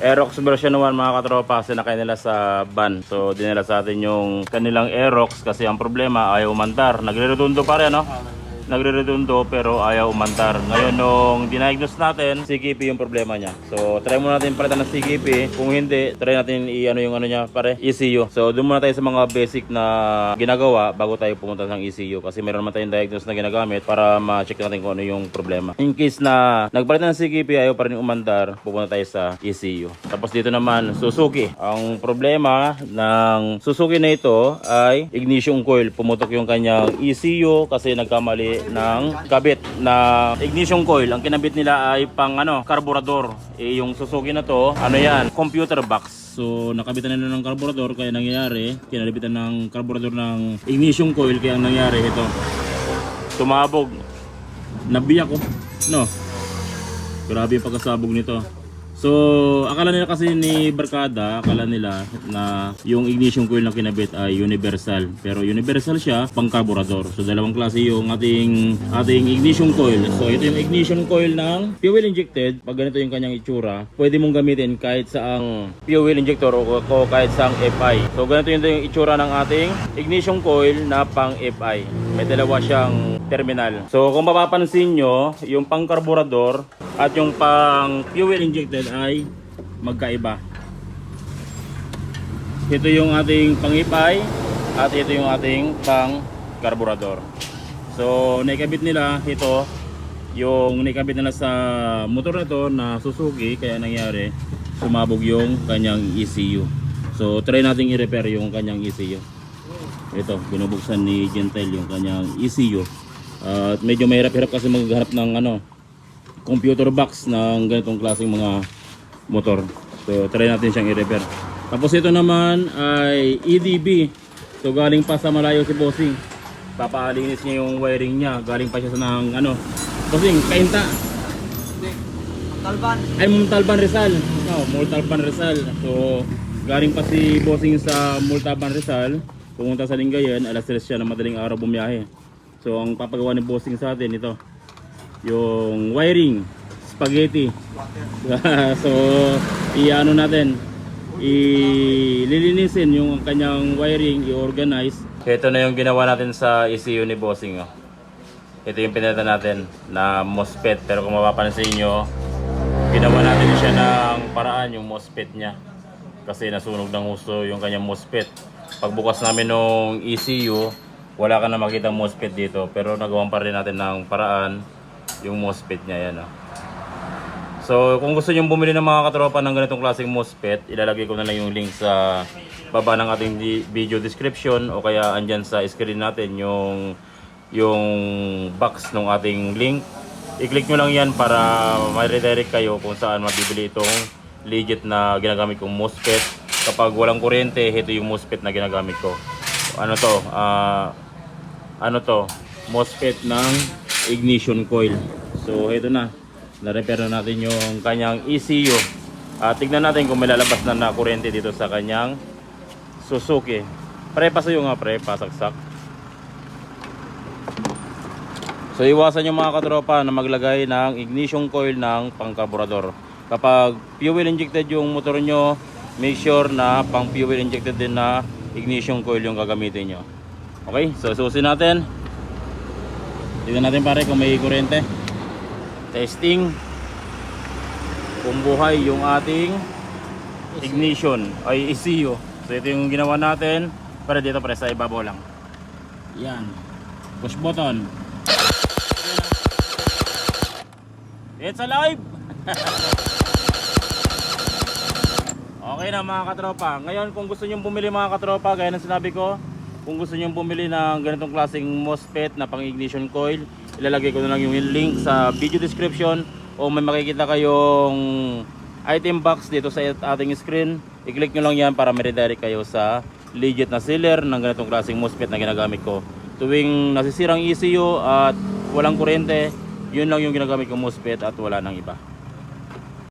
Aerox version 1 mga katropa, sinakay nila sa van. So dinala sa atin yung kanilang Aerox kasi ang problema ayaw umandar. Nagre-redundo pa rin, no? Nagre-redundo pero ayaw umandar. Ngayon nung diniagnose natin, CKP yung problema niya. So try muna natin palitan ng CKP. Kung hindi, try natin i-ano yung ano niya pare, ECU. So doon muna tayo sa mga basic na ginagawa bago tayo pumunta ng ECU kasi meron naman tayong diagnose na ginagamit para ma-check natin kung ano yung problema. In case na nagpalitan ng CKP ayaw pa rin umandar, pupunta tayo sa ECU. Tapos dito naman Suzuki. Ang problema ng Suzuki na ito ay ignition coil. Pumutok yung kanyang ECU kasi nagkamali ng kabit na ignition coil. Ang kinabit nila ay pang karburador. Yung Suzuki na to, yan, computer box. So nakabitan nila ng karburador kaya nangyayari, kinalibitan ng karburador ng ignition coil kaya ang nangyari ito. Tumabog. Nabiyak ko. No. Grabe yung pagkasabog nito. So, akala nila kasi ni Barkada, akala nila na yung ignition coil na kinabit ay universal. Pero universal siya, pang carburetor. So, dalawang klase yung ating ignition coil. So, ito yung ignition coil ng fuel injected. Pag ganito yung kanyang itsura, pwede mong gamitin kahit saang fuel injector o kahit saang FI. So, ganito yung itsura ng ating ignition coil na pang FI. May dalawa siyang terminal. So, kung mapapansin nyo, yung pang carburetor at yung pang fuel injected ay magkaiba. Ito yung ating pang-ipay at ito yung ating pang-karburador. So naikabit nila ito, yung naikabit nila sa motor na to na Suzuki, kaya nangyari sumabog yung kanyang ECU. So try nating i-repair yung kanyang ECU. Ito, binubuksan ni Gentel yung kanyang ECU. At medyo mahirap-hirap kasi maghanap ng computer box ng ganitong klaseng mga motor. So try natin siyang i-repair. Tapos ito naman ay EDB. So galing pa sa malayo si Bossing. Papaalinis niya yung wiring niya. Galing pa siya sa Bossing, Kainta. Talban. Ay, Montalban Rizal. No, Montalban Rizal. So galing pa si Bossing sa Montalban Rizal. Pumunta sa Lingayen, alas 3 siya na madaling araw bumiyahe. So ang papagawa ni Bossing sa atin ito, yung wiring spaghetti. So iano natin, ililinisin yung kanyang wiring, i-organize. Ito na yung ginawa natin sa ECU ni Bossing. Ito yung pinalitan natin na MOSFET. Pero kung mapapansin nyo, ginawa natin siya ng paraan yung MOSFET niya kasi nasunog ng husto yung kanyang MOSFET. Pagbukas namin ng ECU, wala ka na makita MOSFET dito, pero nagawan pa rin natin ng paraan yung MOSFET niya. Yan. So kung gusto nyo bumili ng mga katropa ng ganitong klaseng MOSFET, ilalagay ko na lang yung link sa baba ng ating video description o kaya andyan sa screen natin yung box ng ating link. I-click nyo lang yan para ma-redirect kayo kung saan mabibili itong legit na ginagamit kong MOSFET. Kapag walang kuryente, ito yung MOSFET na ginagamit ko. MOSFET ng ignition coil. So ito na, na-repair na natin yung kanyang ECU. Tignan natin kung may lalabas na kuryente dito sa kanyang Suzuki. Pre-pasayo nga pre, pasaksak. So iwasan yung mga katropa na maglagay ng ignition coil ng pangkarburador. Kapag fuel injected yung motor nyo, make sure na pang fuel injected din na ignition coil yung gagamitin nyo. Okay, so susin natin. Tignan natin pare kung may kuryente. Testing kung buhay yung ating ignition ay ECU. So ito yung ginawa natin. Para dito pare sa ibabaw lang. Yan. Push button. It's alive. Okay na mga katropa. Ngayon kung gusto nyo bumili mga katropa, gaya ng sinabi ko, kung gusto nyo bumili ng ganitong klaseng MOSFET na pang ignition coil, ilalagay ko na lang yung link sa video description o may makikita kayong item box dito sa ating screen. I-click nyo lang yan para ma-redirect kayo sa legit na seller ng ganitong klaseng MOSFET na ginagamit ko. Tuwing nasisirang ECU at walang kuryente, yun lang yung ginagamit kong MOSFET at wala nang iba.